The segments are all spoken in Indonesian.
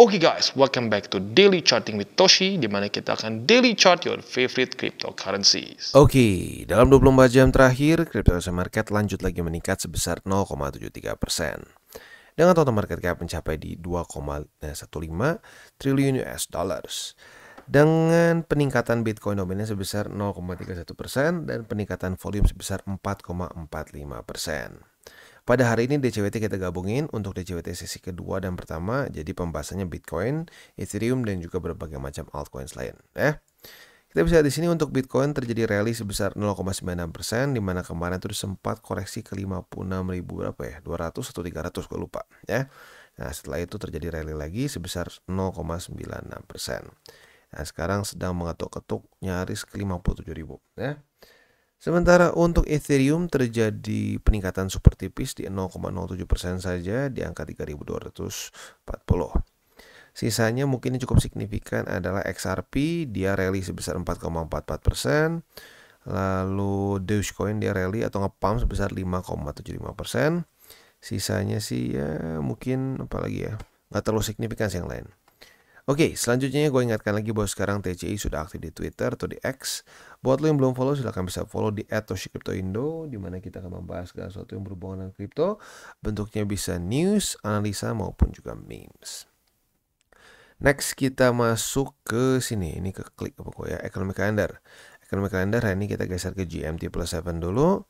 Oke guys, welcome back to Daily Charting with Toshi, di mana kita akan daily chart your favorite cryptocurrencies. Oke, dalam 24 jam terakhir, cryptocurrency market lanjut lagi meningkat sebesar 0,73%. Dengan total market cap mencapai di 2,15 triliun US dollars. Dengan peningkatan Bitcoin dominannya sebesar 0,31% dan peningkatan volume sebesar 4,45%. Pada hari ini DCWT kita gabungin untuk DCWT sesi kedua dan pertama, jadi pembahasannya Bitcoin, Ethereum dan juga berbagai macam altcoins lain. Kita bisa lihat di sini untuk Bitcoin terjadi rally sebesar 0,96%, di mana kemarin itu sempat koreksi ke 56.000 berapa ya? 200 atau 300 gue lupa ya. Nah, setelah itu terjadi rally lagi sebesar 0,96%. Nah, sekarang sedang mengetuk-ketuk nyaris ke 57.000 ya. Sementara untuk Ethereum terjadi peningkatan super tipis di 0,07% saja di angka 3.240. Sisanya mungkin yang cukup signifikan adalah XRP, dia rally sebesar 4,44%. Lalu Dogecoin dia rally atau nge-pump sebesar 5,75%. Sisanya sih ya mungkin apalagi ya, nggak terlalu signifikan sih yang lain. Oke, selanjutnya gue ingatkan lagi bahwa sekarang TCI sudah aktif di Twitter atau di X. Buat lo yang belum follow, silahkan bisa follow di @toshicryptoindo, di mana kita akan membahas segala sesuatu yang berhubungan dengan kripto. Bentuknya bisa news, analisa, maupun juga memes. Next kita masuk ke sini, ini ke klik apa kok ya, Economic Calendar. Economic Calendar hari ini kita geser ke GMT+7 dulu.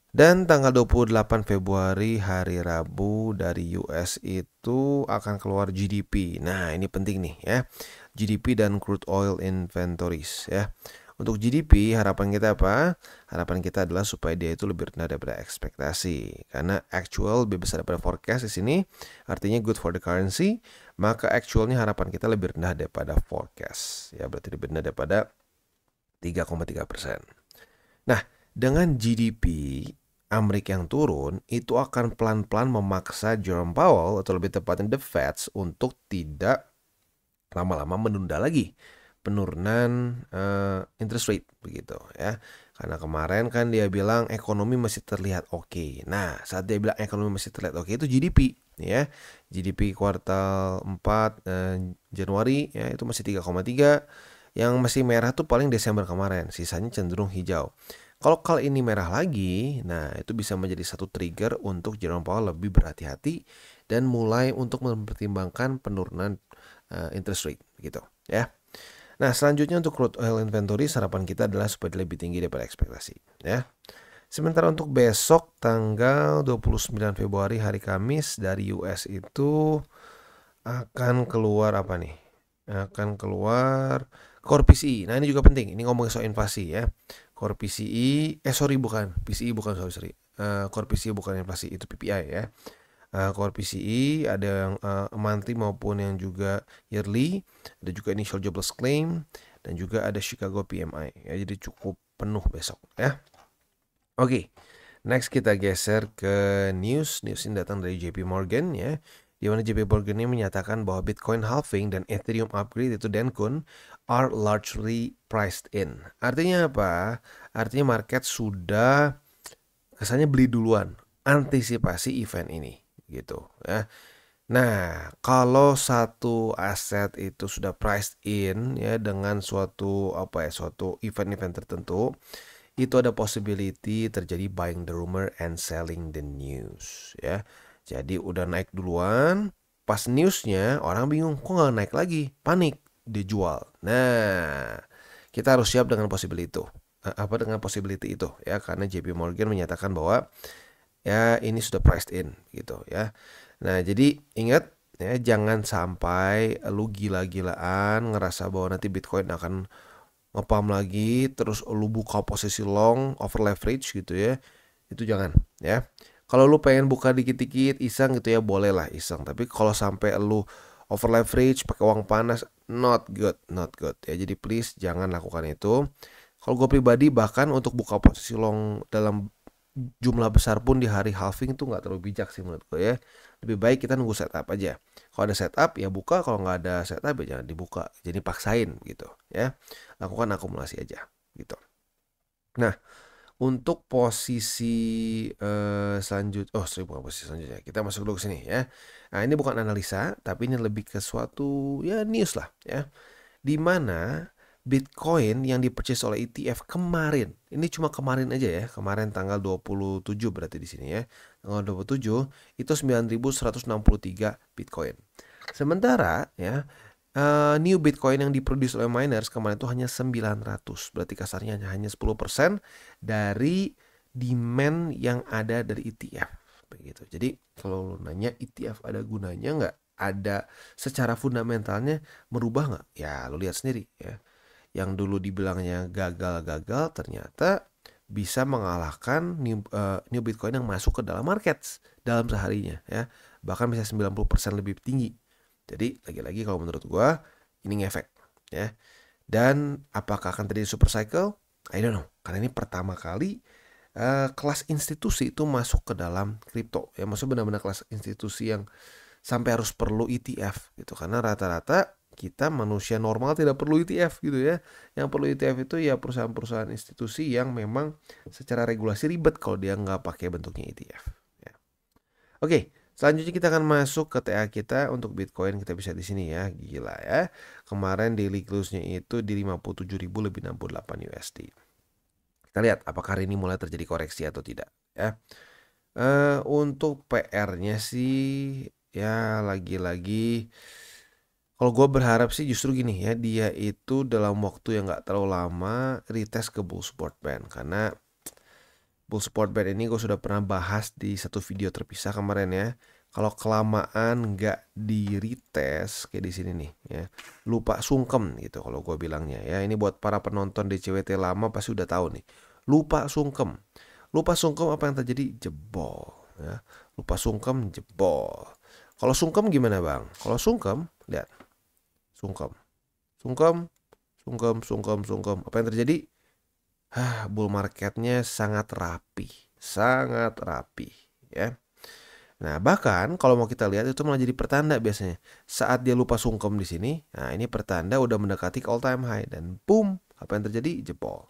Dan tanggal 28 Februari hari Rabu dari US itu akan keluar GDP. Nah, ini penting nih ya. GDP dan crude oil inventories ya. Untuk GDP harapan kita apa? Harapan kita adalah supaya dia itu lebih rendah daripada ekspektasi. Karena actual lebih besar daripada forecast di sini, artinya good for the currency, maka actualnya harapan kita lebih rendah daripada forecast. Ya, berarti lebih rendah daripada 3,3%. Nah, dengan GDP Amerika yang turun, itu akan pelan-pelan memaksa Jerome Powell, atau lebih tepatnya The Fed, untuk tidak lama-lama menunda lagi penurunan interest rate begitu ya. Karena kemarin kan dia bilang ekonomi masih terlihat oke. Nah, saat dia bilang ekonomi masih terlihat oke itu GDP ya. GDP kuartal 4 Januari ya itu masih 3,3. Yang masih merah tuh paling Desember kemarin, sisanya cenderung hijau. Kalau ini merah lagi, nah itu bisa menjadi satu trigger untuk Jerome Powell lebih berhati-hati dan mulai untuk mempertimbangkan penurunan interest rate gitu ya. Nah, selanjutnya untuk crude oil inventory harapan kita adalah supaya lebih tinggi daripada ekspektasi ya. Sementara untuk besok tanggal 29 Februari hari Kamis dari US itu akan keluar apa nih? Akan keluar core PCE. Nah, ini juga penting. Ini ngomongin soal inflasi ya. Core PCE, bukan. PCE bukan, sorry. Core PCE bukan inflasi, itu PPI ya. Core PCE ada yang monthly maupun yang juga yearly. Ada juga initial jobless claim. Dan juga ada Chicago PMI. Ya, jadi cukup penuh besok ya. Oke, next kita geser ke news. News ini datang dari JP Morgan ya. Di mana JP Morgan ini menyatakan bahwa Bitcoin halving dan Ethereum upgrade itu Dencun are largely priced in. Artinya apa? Artinya market sudah kesannya beli duluan, antisipasi event ini gitu ya. Nah, kalau satu aset itu sudah priced in ya dengan suatu suatu event-event tertentu, itu ada possibility terjadi buying the rumor and selling the news ya. Jadi udah naik duluan, pas newsnya orang bingung kok nggak naik lagi, panik, dijual. Nah, kita harus siap dengan possibility itu. Dengan possibility itu ya, karena JP Morgan menyatakan bahwa ya ini sudah priced in gitu ya. Nah, jadi ingat ya, jangan sampai lu gila-gilaan ngerasa bahwa nanti Bitcoin akan ngepam lagi terus lu buka posisi long over leverage gitu ya. Itu jangan ya. Kalau lu pengen buka dikit-dikit iseng gitu ya, boleh lah iseng. Tapi kalau sampai lu over leverage pakai uang panas, not good ya. Jadi please jangan lakukan itu. Kalau gue pribadi bahkan untuk buka posisi long dalam jumlah besar pun di hari halving itu nggak terlalu bijak sih menurut gue ya. Lebih baik kita nunggu setup aja. Kalau ada setup ya buka, kalau nggak ada setup ya jangan dibuka. Jadi paksain gitu ya. Lakukan akumulasi aja gitu. Nah, Untuk posisi bukan posisi selanjutnya. Kita masuk dulu ke sini ya. Nah, ini bukan analisa, tapi ini lebih ke suatu ya news lah ya. Di mana Bitcoin yang di-purchase oleh ETF kemarin, ini cuma kemarin aja ya, kemarin tanggal 27 berarti di sini ya. Tanggal 27 itu 9.163 Bitcoin. Sementara ya new Bitcoin yang diproduce oleh miners kemarin itu hanya 900. Berarti kasarnya hanya 10% dari demand yang ada dari ETF. Begitu. Jadi kalau lu nanya ETF ada gunanya nggak? Ada secara fundamentalnya merubah nggak? Ya lu lihat sendiri ya. Yang dulu dibilangnya gagal-gagal ternyata bisa mengalahkan new Bitcoin yang masuk ke dalam market dalam seharinya ya. Bahkan bisa 90% lebih tinggi. Jadi lagi-lagi kalau menurut gua ini ngefek ya. Dan apakah akan terjadi super cycle? I don't know. Karena ini pertama kali kelas institusi itu masuk ke dalam kripto. Ya maksudnya benar-benar kelas institusi yang sampai harus perlu ETF gitu. Karena rata-rata kita manusia normal tidak perlu ETF gitu ya. Yang perlu ETF itu ya perusahaan-perusahaan institusi yang memang secara regulasi ribet kalau dia nggak pakai bentuknya ETF. Ya. Oke. Selanjutnya kita akan masuk ke TA kita untuk Bitcoin, kita bisa di sini ya. Gila ya. Kemarin daily close-nya itu di 57.000 lebih 68 USD. Kita lihat apakah hari ini mulai terjadi koreksi atau tidak ya. Untuk PR-nya sih ya lagi-lagi kalau gue berharap sih justru gini ya, dia itu dalam waktu yang gak terlalu lama retest ke bull support band. Karena bull support band ini gue sudah pernah bahas di satu video terpisah kemarin ya. Kalau kelamaan nggak di retest kayak di sini nih ya, lupa sungkem gitu kalau gue bilangnya ya. Ini buat para penonton DCWT lama pasti udah tahu nih. Lupa sungkem apa yang terjadi? Jebol ya. Lupa sungkem jebol. Kalau sungkem gimana bang? Kalau sungkem lihat sungkem apa yang terjadi? Bull marketnya sangat rapi ya. Nah bahkan kalau mau kita lihat itu malah jadi pertanda biasanya saat dia lupa sungkem di sini. Nah ini pertanda udah mendekati ke all time high dan boom, apa yang terjadi? Jebol.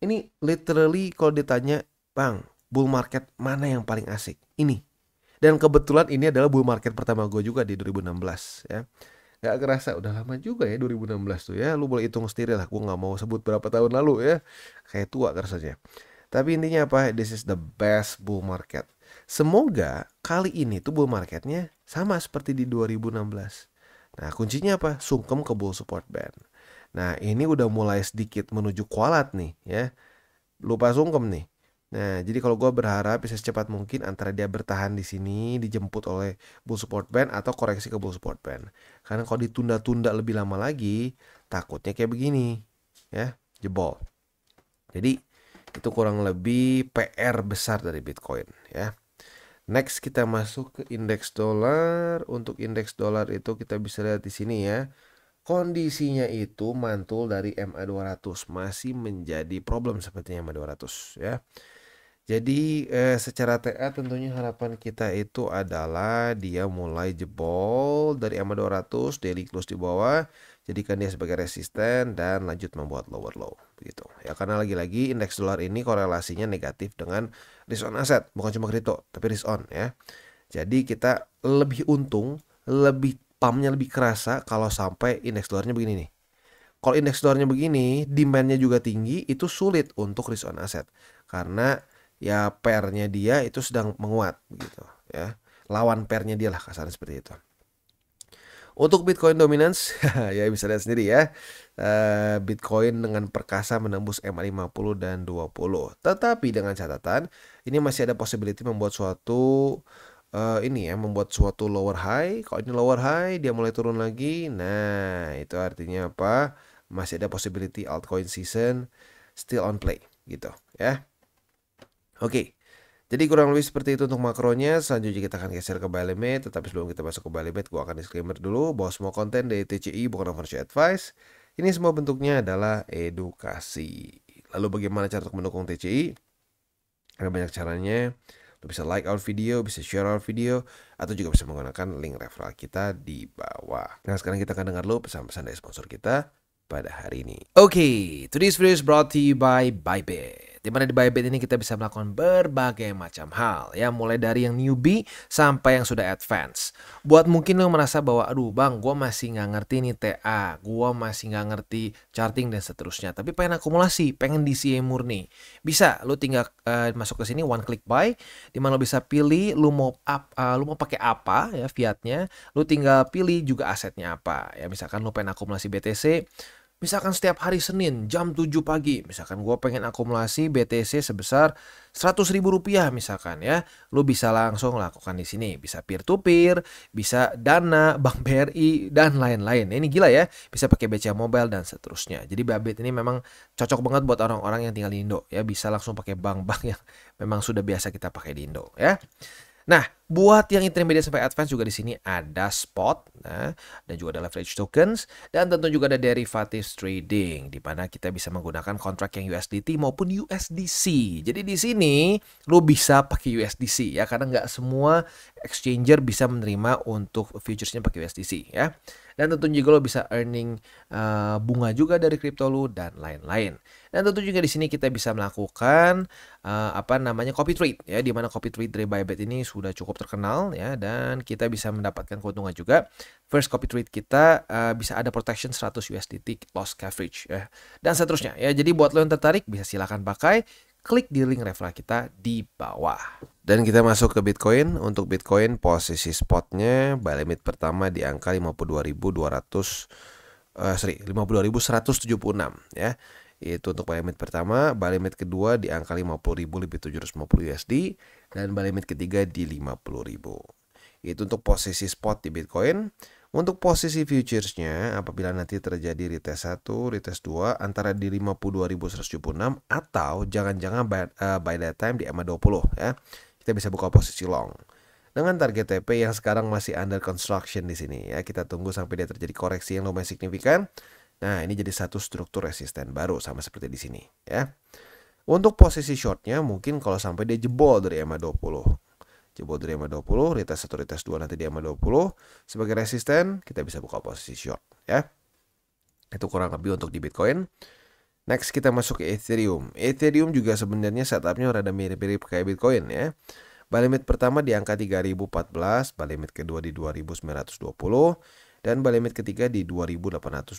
Ini literally kalau ditanya bang, bull market mana yang paling asik? Ini. Dan kebetulan ini adalah bull market pertama gue juga di 2016 ya. Gak kerasa udah lama juga ya 2016 tuh ya. Lu boleh hitung sendiri lah. Gue gak mau sebut berapa tahun lalu ya. Kayak tua rasanya. Tapi intinya apa? This is the best bull market. Semoga kali ini tuh bull marketnya sama seperti di 2016. Nah kuncinya apa? Sungkem ke bull support band. Nah ini udah mulai sedikit menuju kualat nih ya. Lupa sungkem nih. Nah, jadi kalau gue berharap bisa secepat mungkin antara dia bertahan di sini, dijemput oleh bull support band atau koreksi ke bull support band. Karena kalau ditunda-tunda lebih lama lagi, takutnya kayak begini, ya, jebol. Jadi itu kurang lebih PR besar dari Bitcoin, ya. Next kita masuk ke indeks dolar. Untuk indeks dolar itu kita bisa lihat di sini ya. Kondisinya itu mantul dari MA200 masih menjadi problem sepertinya MA200 ya. Jadi secara TA tentunya harapan kita itu adalah dia mulai jebol dari MA200, daily close di bawah, jadikan dia sebagai resisten dan lanjut membuat lower low begitu. Ya karena lagi-lagi indeks dolar ini korelasinya negatif dengan risk on aset, bukan cuma kripto, tapi risk on ya. Jadi kita lebih untung, lebih pumpnya lebih kerasa kalau sampai indeks dolarnya begini nih. Kalau indeks dolarnya begini, demandnya juga tinggi, itu sulit untuk risk on aset karena ya pairnya dia itu sedang menguat begitu ya, lawan pairnya dia lah kasarnya seperti itu. Untuk Bitcoin dominance ya bisa lihat sendiri ya, Bitcoin dengan perkasa menembus MA50 dan 20, tetapi dengan catatan ini masih ada possibility membuat suatu membuat suatu lower high. Kalau ini lower high dia mulai turun lagi, nah itu artinya apa, masih ada possibility altcoin season still on play gitu ya. Oke, jadi kurang lebih seperti itu untuk makronya. Selanjutnya kita akan geser ke buy limit. Tetapi sebelum kita masuk ke buy limit, gue akan disclaimer dulu bahwa semua konten dari TCI bukan financial advice. Ini semua bentuknya adalah edukasi. Lalu bagaimana cara untuk mendukung TCI? Ada banyak caranya. Lo bisa like our video, bisa share our video, atau juga bisa menggunakan link referral kita di bawah. Nah sekarang kita akan dengar dulu pesan-pesan dari sponsor kita pada hari ini. Oke, today's video is brought to you by Bybit. Dimana di Bybit ini kita bisa melakukan berbagai macam hal ya, mulai dari yang newbie sampai yang sudah advance. Buat mungkin lo merasa bahwa aduh bang, gue masih nggak ngerti nih TA, gue masih nggak ngerti charting dan seterusnya, tapi pengen akumulasi, pengen DCA murni, bisa lo tinggal masuk ke sini one click buy, dimana lo bisa pilih lo mau pakai apa ya fiatnya, lo tinggal pilih juga asetnya apa ya, misalkan lo pengen akumulasi BTC. Misalkan setiap hari Senin jam 7 pagi, misalkan gue pengen akumulasi BTC sebesar 100.000 rupiah misalkan ya, lu bisa langsung lakukan di sini, bisa peer to peer, bisa Dana, Bank BRI dan lain-lain. Ini gila ya, bisa pakai BCA Mobile dan seterusnya. Jadi Bybit ini memang cocok banget buat orang-orang yang tinggal di Indo ya, bisa langsung pakai bank-bank yang memang sudah biasa kita pakai di Indo ya. Nah, buat yang intermediate sampai advance juga di sini ada spot, nah, dan juga ada leverage tokens, dan tentu juga ada derivatives trading, di mana kita bisa menggunakan kontrak yang USDT maupun USDC. Jadi di sini lo bisa pakai USDC ya, karena nggak semua exchanger bisa menerima untuk futuresnya pakai USDC ya. Dan tentu juga lo bisa earning bunga juga dari kripto lo dan lain-lain. Dan tentu juga di sini kita bisa melakukan copy trade ya, di mana copy trade dari Bybit ini sudah cukup terkenal ya, dan kita bisa mendapatkan keuntungan juga. First copy trade kita bisa ada protection 100 USDT loss coverage ya, dan seterusnya ya. Jadi buat lo yang tertarik bisa silakan pakai, klik di link referral kita di bawah. Dan kita masuk ke Bitcoin. Untuk Bitcoin posisi spotnya buy limit pertama di angka 52.176 ya. Itu untuk buy limit pertama. Buy limit kedua di angka 50.750 USD, dan buy limit ketiga di 50.000. Itu untuk posisi spot di Bitcoin. Untuk posisi futuresnya, apabila nanti terjadi retest 1, retest 2 antara di 52.176 atau jangan-jangan by that time di EMA 20 ya, kita bisa buka posisi long dengan target TP yang sekarang masih under construction di sini ya. Kita tunggu sampai dia terjadi koreksi yang lumayan signifikan. Nah, ini jadi satu struktur resisten baru sama seperti di sini ya. Untuk posisi shortnya mungkin kalau sampai dia jebol dari EMA 20. Jebol dari EMA 20, retest 1, retest 2 nanti di EMA 20 sebagai resisten, kita bisa buka posisi short ya. Itu kurang lebih untuk di Bitcoin. Next kita masuk ke Ethereum. Ethereum juga sebenarnya setupnya rada mirip-mirip kayak Bitcoin ya. Buy limit pertama di angka 3014, buy limit kedua di 2920, dan buy limit ketiga di 2828.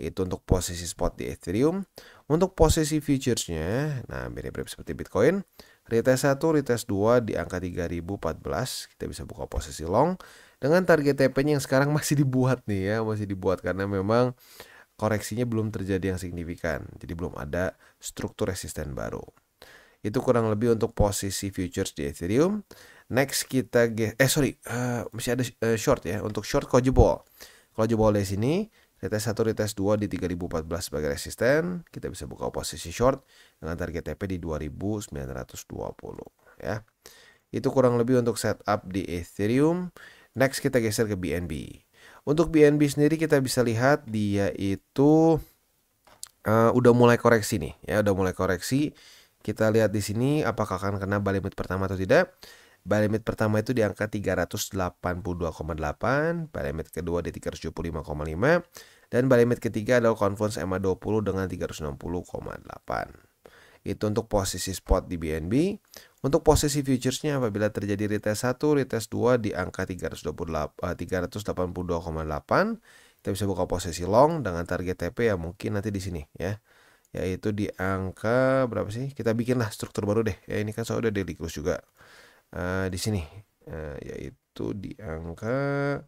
Itu untuk posisi spot di Ethereum. Untuk posisi futuresnya, nah mirip-mirip seperti Bitcoin. Retest 1, retest 2 di angka 3014, kita bisa buka posisi long dengan target TP-nya yang sekarang masih dibuat nih ya, masih dibuat karena memang koreksinya belum terjadi yang signifikan, jadi belum ada struktur resisten baru. Itu kurang lebih untuk posisi futures di Ethereum. Next kita masih ada short ya. Untuk short kalau jebol dari sini, retest 1, retest 2 di 3014 sebagai resisten, kita bisa buka posisi short dengan target TP di 2920 ya. Itu kurang lebih untuk setup di Ethereum. Next kita geser ke BNB. Untuk BNB sendiri kita bisa lihat dia itu udah mulai koreksi nih ya, udah mulai koreksi. Kita lihat di sini apakah akan kena buy limit pertama atau tidak. Buy limit pertama itu di angka 382,8, buy limit kedua di 375,5, dan buy limit ketiga adalah conference EMA 20 dengan 360,8. Itu untuk posisi spot di BNB. Untuk posisi futuresnya apabila terjadi retest 1, retest 2 di angka 382,8, kita bisa buka posisi long dengan target TP ya mungkin nanti di sini ya. Yaitu di angka berapa sih? Kita bikinlah struktur baru deh. Ya ini kan soalnya udah daily close juga. Di sini yaitu di angka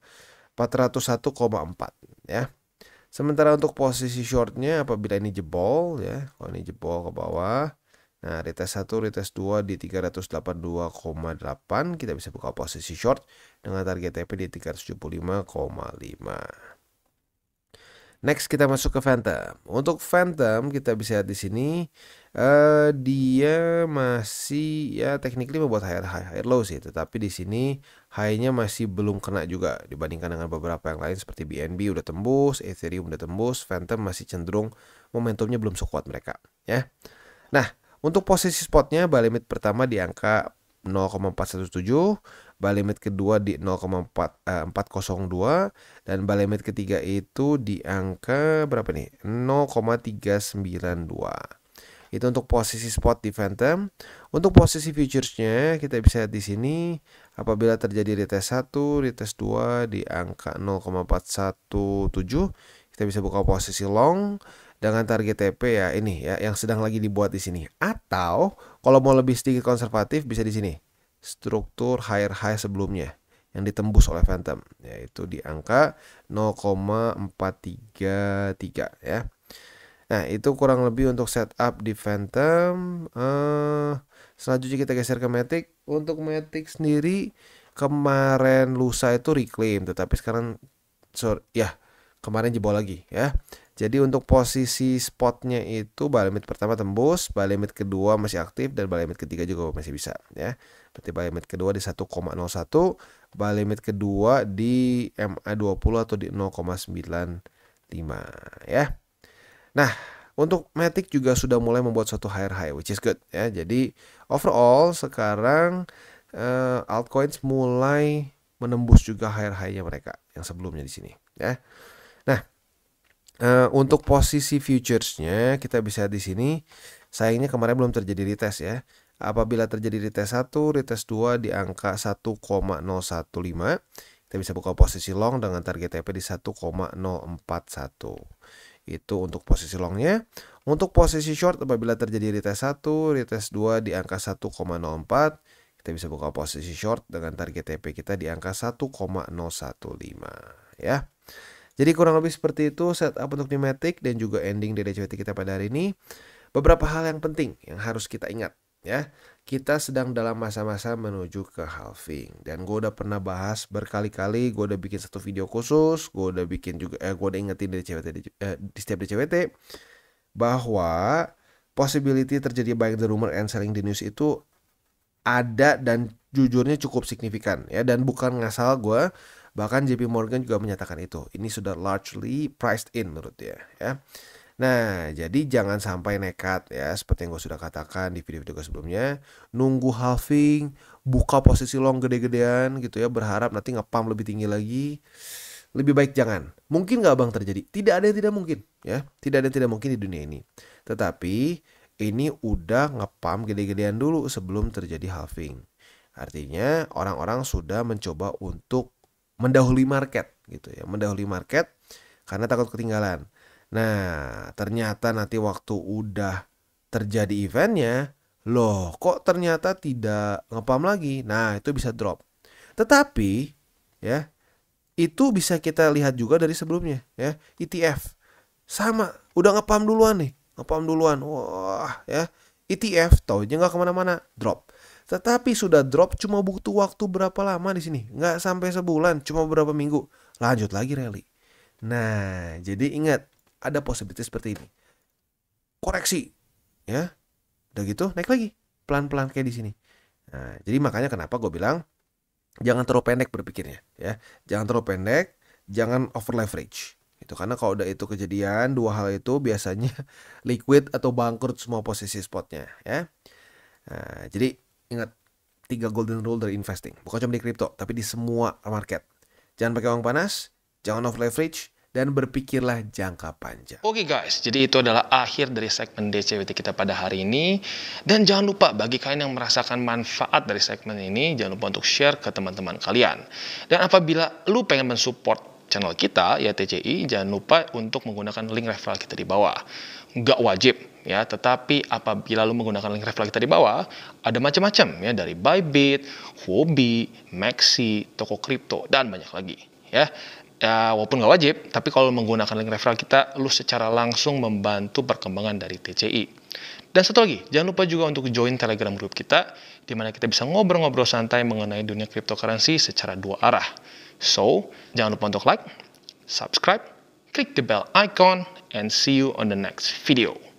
401,4 ya. Sementara untuk posisi shortnya apabila ini jebol ya, kalau ini jebol ke bawah, nah retest 1, retest 2 di 382,8, kita bisa buka posisi short dengan target TP di 375,5. Next kita masuk ke Phantom. Untuk Phantom kita bisa lihat di sini dia masih ya technically membuat higher low sih, tetapi di sini high-nya masih belum kena juga dibandingkan dengan beberapa yang lain seperti BNB udah tembus, Ethereum udah tembus, Phantom masih cenderung momentumnya belum sekuat mereka ya. Nah, untuk posisi spotnya buy limit pertama di angka 0,417, buy limit kedua di 0,402, dan buy limit ketiga itu di angka berapa nih? 0,392. Itu untuk posisi spot di Phantom. Untuk posisi futuresnya kita bisa lihat di sini apabila terjadi retest 1, retest 2 di angka 0,417, kita bisa buka posisi long dengan target TP ya ini ya yang sedang lagi dibuat di sini. Atau kalau mau lebih sedikit konservatif bisa di sini. Struktur higher high sebelumnya yang ditembus oleh Phantom yaitu di angka 0,433 ya. Nah, itu kurang lebih untuk setup di Phantom. Selanjutnya kita geser ke Matic. Untuk Matic sendiri kemarin lusa itu reclaim, tetapi sekarang kemarin jebol lagi ya. Jadi untuk posisi spotnya itu buy limit pertama tembus, buy limit kedua masih aktif dan buy limit ketiga juga masih bisa ya. Berarti buy limit kedua di 1,01, buy limit kedua di MA20 atau di 0,95 ya. Nah, untuk Matic juga sudah mulai membuat suatu higher high, which is good ya. Jadi overall sekarang altcoins mulai menembus juga higher high-nya mereka yang sebelumnya di sini ya. Nah, untuk posisi futuresnya kita bisa di sini. Sayangnya kemarin belum terjadi retest ya. Apabila terjadi retest 1, retest 2 di angka 1,015, kita bisa buka posisi long dengan target TP di 1,041. Itu untuk posisi longnya. Untuk posisi short apabila terjadi retest 1, retest 2 di angka 1,04, kita bisa buka posisi short dengan target TP kita di angka 1,015 ya. Jadi kurang lebih seperti itu setup untuk di Matic dan juga ending dari DCWT kita pada hari ini. Beberapa hal yang penting yang harus kita ingat ya. Kita sedang dalam masa-masa menuju ke halving dan gue udah pernah bahas berkali-kali, gue udah bikin satu video khusus, gue udah bikin juga gue udah ingetin di setiap DCWT bahwa possibility terjadi buying the rumor and selling the news itu ada dan jujurnya cukup signifikan ya, dan bukan ngasal gue, bahkan JP Morgan juga menyatakan itu. Ini sudah largely priced in menurut dia ya. Nah, jadi jangan sampai nekat ya, seperti yang gue sudah katakan di video-video sebelumnya, nunggu halving, buka posisi long gede-gedean gitu ya, berharap nanti nge-pump lebih tinggi lagi. Lebih baik jangan. Mungkin nggak bang terjadi? Tidak ada yang tidak mungkin ya, tidak ada yang tidak mungkin di dunia ini. Tetapi ini udah nge-pump gede-gedean dulu sebelum terjadi halving. Artinya orang-orang sudah mencoba untuk mendahului market gitu ya, mendahului market karena takut ketinggalan. Nah, ternyata nanti waktu udah terjadi eventnya, loh kok ternyata tidak nge-pump lagi. Nah, itu bisa drop. Tetapi ya, itu bisa kita lihat juga dari sebelumnya ya. ETF sama, udah nge-pump duluan nih, nge-pump duluan. Wah ya, ETF taunya nggak kemana-mana, drop. Tetapi sudah drop cuma butuh waktu berapa lama di sini? Nggak sampai sebulan, cuma beberapa minggu. Lanjut lagi rally. Nah, jadi ingat, ada possibility seperti ini. Koreksi, ya, udah gitu naik lagi, pelan-pelan kayak di sini. Nah, jadi makanya kenapa gue bilang jangan terlalu pendek berpikirnya, ya, jangan terlalu pendek, jangan over leverage. Itu karena kalau udah itu kejadian, dua hal itu biasanya liquid atau bangkrut semua posisi spotnya, ya. Nah, jadi ingat 3 golden rule dari investing, bukan cuma di kripto, tapi di semua market. Jangan pakai uang panas, jangan over leverage, dan berpikirlah jangka panjang. Oke guys, jadi itu adalah akhir dari segmen DCWT kita pada hari ini. Dan jangan lupa bagi kalian yang merasakan manfaat dari segmen ini, jangan lupa untuk share ke teman-teman kalian. Dan apabila lu pengen mensupport channel kita, ya TCI, jangan lupa untuk menggunakan link referral kita di bawah. Nggak wajib ya, tetapi apabila lu menggunakan link referral kita di bawah, ada macam-macam ya, dari Bybit, Huobi, Maxi, toko kripto, dan banyak lagi ya. Ya, walaupun nggak wajib, tapi kalau menggunakan link referral kita, lu secara langsung membantu perkembangan dari TCI. Dan satu lagi, jangan lupa juga untuk join Telegram group kita, di mana kita bisa ngobrol-ngobrol santai mengenai dunia cryptocurrency secara dua arah. So, jangan lupa untuk like, subscribe, klik the bell icon, and see you on the next video.